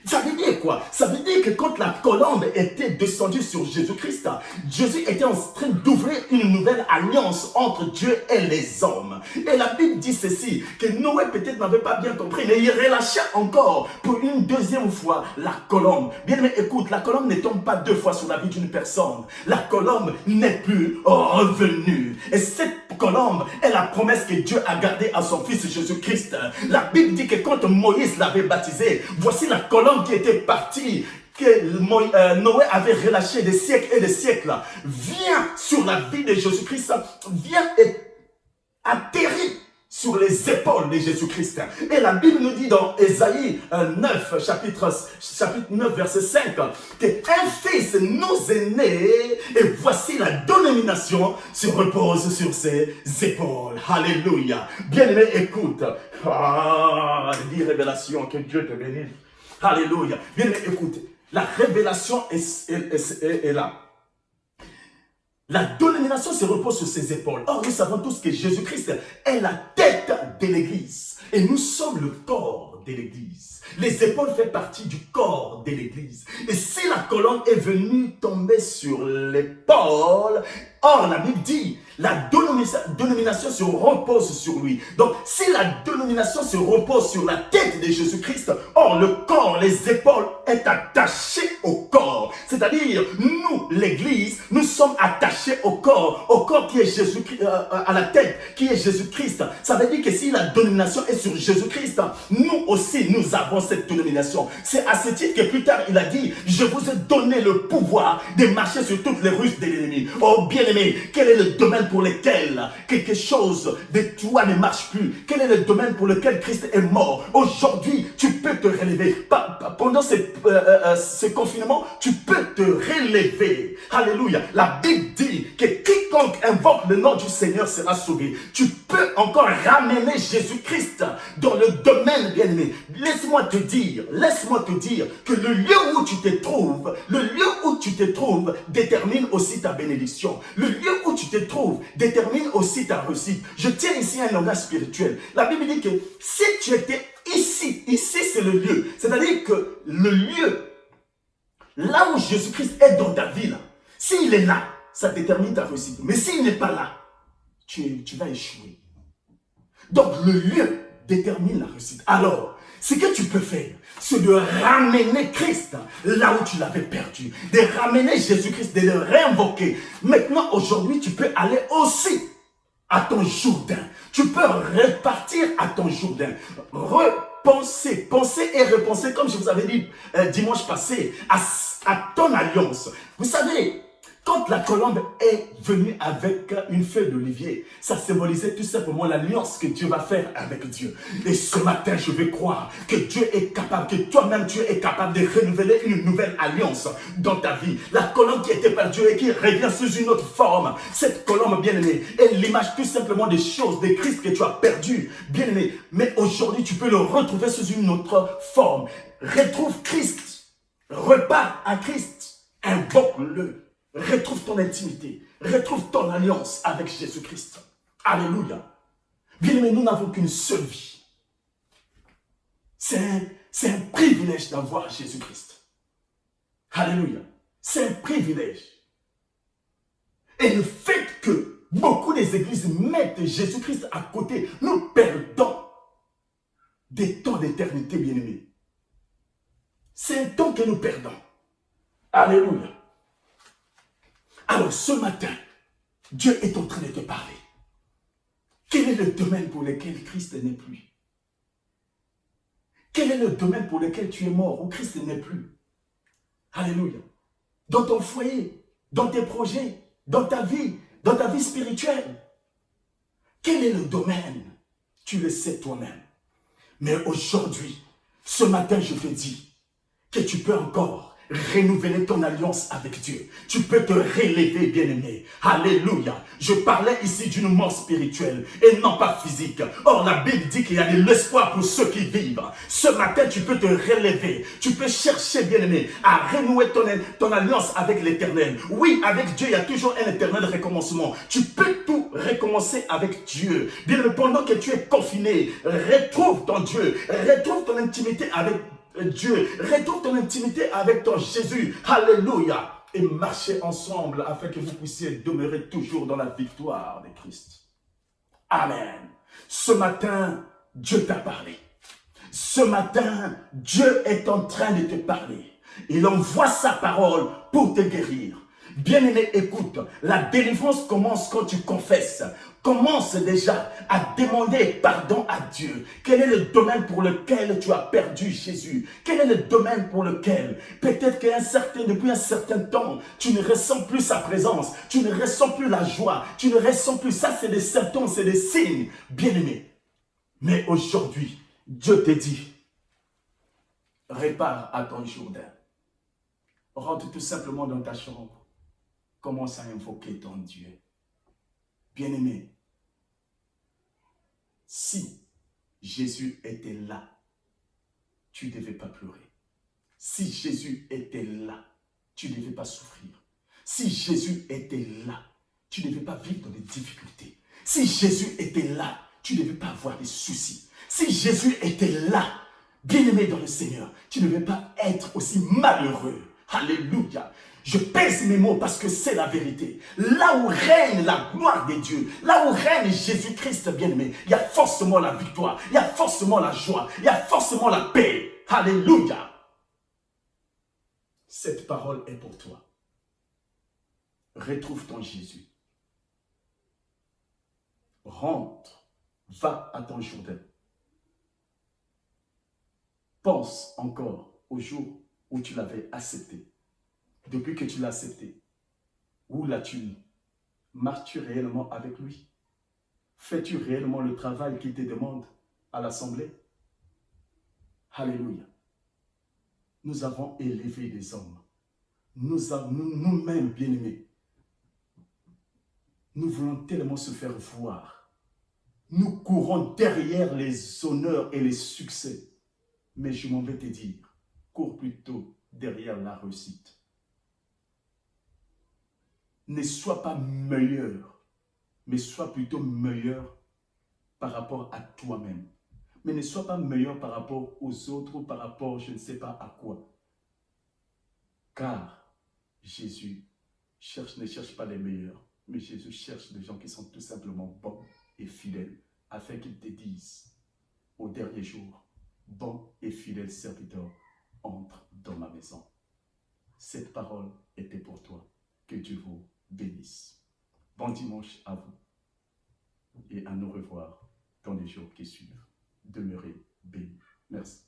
Ça veut dire quoi? Ça veut dire que quand la colombe était descendue sur Jésus-Christ, Jésus était en train d'ouvrir une nouvelle alliance entre Dieu et les hommes. Et la Bible dit ceci, que Noé peut-être n'avait pas bien compris, mais il relâcha encore pour une deuxième fois la colombe. Bien mais écoute, la colombe ne tombe pas deux fois sur la vie d'une personne. La colombe n'est plus revenue. Et cette colombe est la promesse que Dieu a gardée à son fils Jésus-Christ. La Bible dit que quand Moïse l'avait baptisé, voici la colombe qui était partie, que Noé avait relâché des siècles et des siècles, vient sur la vie de Jésus-Christ, vient et atterrit sur les épaules de Jésus-Christ. Et la Bible nous dit dans Ésaïe 9, chapitre 9, verset 5, qu'un fils nous est né, et voici la dénomination se repose sur ses épaules. Alléluia. Bien-aimé, écoute. Ah, dis révélation, que Dieu te bénisse. Alléluia. Bien, écoute, la révélation est là. La dénomination se repose sur ses épaules. Or, nous savons tous que Jésus-Christ est la tête de l'Église. Et nous sommes le corps de l'Église. Les épaules font partie du corps de l'Église. Et si la colonne est venue tomber sur l'épaule, or, la Bible dit, La dénomination se repose sur lui. Donc, si la dénomination se repose sur la tête de Jésus-Christ, or le corps, les épaules est attaché au corps. C'est-à-dire, nous, l'Église, nous sommes attachés au corps qui est Jésus-Christ, à la tête, qui est Jésus-Christ. Ça veut dire que si la dénomination est sur Jésus-Christ, nous aussi, nous avons cette dénomination. C'est à ce titre que plus tard, il a dit, je vous ai donné le pouvoir de marcher sur toutes les ruses de l'ennemi. Oh bien-aimé, quel est le domaine pour lequel quelque chose de toi ne marche plus? Quel est le domaine pour lequel Christ est mort? Aujourd'hui, tu peux te relever. Pendant ce confinement, tu peux te relever. Alléluia. La Bible dit que quiconque invoque le nom du Seigneur sera sauvé. Tu peux encore ramener Jésus-Christ dans le domaine, bien-aimé. Laisse-moi te dire que le lieu où tu te trouves, détermine aussi ta bénédiction. Le lieu où tu te trouves détermine aussi ta réussite. Je tiens ici un langage spirituel. La Bible dit que si tu étais ici c'est le lieu. C'est-à-dire que le lieu, là où Jésus-Christ est dans ta vie, s'il est là, ça détermine ta réussite. Mais s'il n'est pas là, tu vas échouer. Donc le lieu détermine la réussite. Alors, ce que tu peux faire, c'est de ramener Christ là où tu l'avais perdu. De ramener Jésus-Christ, de le réinvoquer. Maintenant, aujourd'hui, tu peux aller aussi à ton Jourdain. Tu peux repartir à ton Jourdain. Penser et repenser, comme je vous avais dit dimanche passé, à ton alliance. Vous savez, quand la colombe est venue avec une feuille d'olivier, ça symbolisait tout simplement l'alliance que Dieu va faire avec Dieu. Et ce matin, je vais croire que Dieu est capable, que toi-même Dieu est capable de renouveler une nouvelle alliance dans ta vie. La colombe qui était perdue et qui revient sous une autre forme. Cette colombe, bien-aimée, est l'image tout simplement des choses, des Christ que tu as perdu, bien-aimé. Mais aujourd'hui, tu peux le retrouver sous une autre forme. Retrouve Christ. Repars à Christ. Invoque-le. Retrouve ton intimité, retrouve ton alliance avec Jésus-Christ. Alléluia. Bien-aimé, nous n'avons qu'une seule vie. C'est un privilège d'avoir Jésus-Christ. Alléluia. C'est un privilège. Et le fait que beaucoup des églises mettent Jésus-Christ à côté, nous perdons des temps d'éternité, bien-aimés. C'est un temps que nous perdons. Alléluia. Alors ce matin, Dieu est en train de te parler. Quel est le domaine pour lequel Christ n'est plus? Quel est le domaine pour lequel tu es mort, où Christ n'est plus? Alléluia. Dans ton foyer, dans tes projets, dans ta vie spirituelle. Quel est le domaine? Tu le sais toi-même. Mais aujourd'hui, ce matin, je te dis que tu peux encore renouveler ton alliance avec Dieu. Tu peux te relever, bien-aimé. Alléluia. Je parlais ici d'une mort spirituelle et non pas physique. Or, la Bible dit qu'il y a de l'espoir pour ceux qui vivent. Ce matin, tu peux te relever. Tu peux chercher, bien-aimé, à renouer ton alliance avec l'Éternel. Oui, avec Dieu, il y a toujours un éternel recommencement. Tu peux tout recommencer avec Dieu. Bien, pendant que tu es confiné, retrouve ton Dieu. Retrouve ton intimité avec Dieu, retrouve ton intimité avec ton Jésus, alléluia, et marchez ensemble afin que vous puissiez demeurer toujours dans la victoire de Christ. Amen. Ce matin, Dieu t'a parlé. Ce matin, Dieu est en train de te parler. Il envoie sa parole pour te guérir. Bien-aimé, écoute, la délivrance commence quand tu confesses. Commence déjà à demander pardon à Dieu. Quel est le domaine pour lequel tu as perdu Jésus? Quel est le domaine pour lequel peut-être depuis un certain temps, tu ne ressens plus sa présence, tu ne ressens plus la joie, tu ne ressens plus ça, c'est des symptômes, c'est des signes, bien-aimé. Mais aujourd'hui, Dieu te dit, répare à ton Jourdain. Rentre tout simplement dans ta chambre. Commence à invoquer ton Dieu. Bien-aimé, si Jésus était là, tu ne devais pas pleurer. Si Jésus était là, tu ne devais pas souffrir. Si Jésus était là, tu ne devais pas vivre dans des difficultés. Si Jésus était là, tu ne devais pas avoir des soucis. Si Jésus était là, bien-aimé dans le Seigneur, tu ne devais pas être aussi malheureux. Alléluia. Je pèse mes mots parce que c'est la vérité. Là où règne la gloire de Dieu, là où règne Jésus-Christ bien-aimé, il y a forcément la victoire, il y a forcément la joie, il y a forcément la paix. Alléluia. Cette parole est pour toi. Retrouve ton Jésus. Rentre, va à ton Jourdain. Pense encore au jour où tu l'avais accepté. Depuis que tu l'as accepté, où l'as-tu mis? Marches-tu réellement avec lui? Fais-tu réellement le travail qu'il te demande à l'assemblée? Alléluia. Nous avons élevé des hommes. Nous-mêmes, bien-aimés, nous voulons tellement se faire voir. Nous courons derrière les honneurs et les succès. Mais je m'en vais te dire, cours plutôt derrière la réussite. Ne sois pas meilleur, mais sois plutôt meilleur par rapport à toi-même. Mais ne sois pas meilleur par rapport aux autres ou par rapport, je ne sais pas à quoi. Car Jésus ne cherche pas les meilleurs, mais Jésus cherche des gens qui sont tout simplement bons et fidèles, afin qu'ils te disent au dernier jour, bon et fidèle serviteur, entre dans ma maison. Cette parole était pour toi. Que Dieu vous bénisse. Bon dimanche à vous et à nous revoir dans les jours qui suivent. Demeurez bénis. Merci.